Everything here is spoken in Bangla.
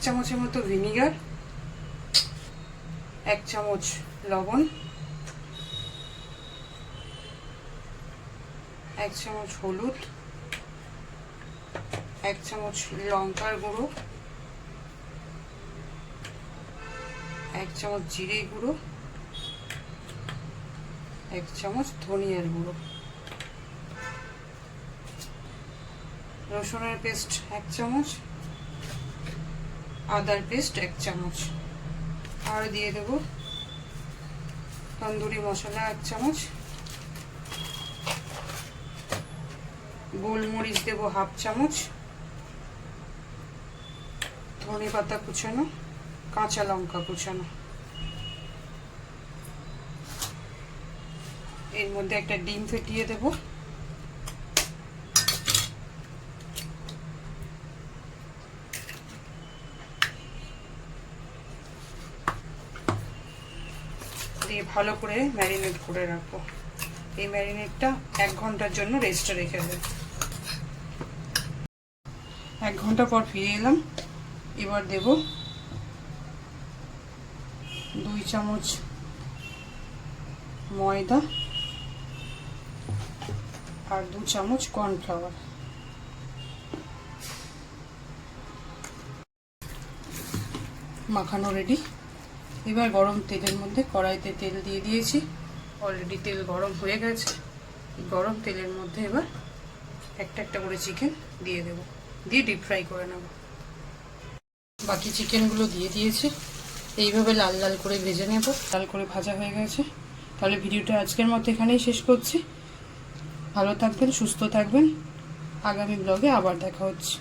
চামচের মতো ভিনিগার, 1 চামচ লবণ, 1 চামচ হলুদ, 1 চামচ লঙ্কার গুঁড়ো, 1 চামচ জিরে গুঁড়ো, 1 চামচ ধনিয়ার গুঁড়ো, রসুনের পেস্ট 1 চামচ, আদার পেস্ট 1 চামচ, আর দিয়ে দেব তন্দুরি মশলা 1 চামচ, গোলমরিচ দেব 1/2 চামচ, ধনে পাতা কুচানো, কাঁচা লঙ্কা কুচানো। এর মধ্যে একটা ডিম ফেটিয়ে দেব, দিয়ে ভালো করে ম্যারিনেট করে রাখবো। এই ম্যারিনেটটা 1 ঘন্টার জন্য রেস্টে রেখে দেব। 1 ঘন্টা পর ফিরে এলাম। এবার দেব 2 চামচ ময়দা আর 2 চামচ কর্নফ্লাওয়ার। মাখানো রেডি। এবার গরম তেলের মধ্যে কড়াইতে তেল দিয়ে দিয়েছি, অলরেডি তেল গরম হয়ে গেছে। গরম তেলের মধ্যে এবার একটা একটা করে চিকেন দিয়ে দেব, দিয়ে ডিপ ফ্রাই করে নেব। বাকি চিকেনগুলো দিয়ে দিয়েছি, এইভাবে লাল লাল করে ভেজে নেব। লাল করে ভাজা হয়ে গেছে। তাহলে ভিডিওটা আজকের মতো এখানেই শেষ করছি। ভালো থাকবেন, সুস্থ থাকবেন। আগামী ব্লগে আবার দেখা হচ্ছে।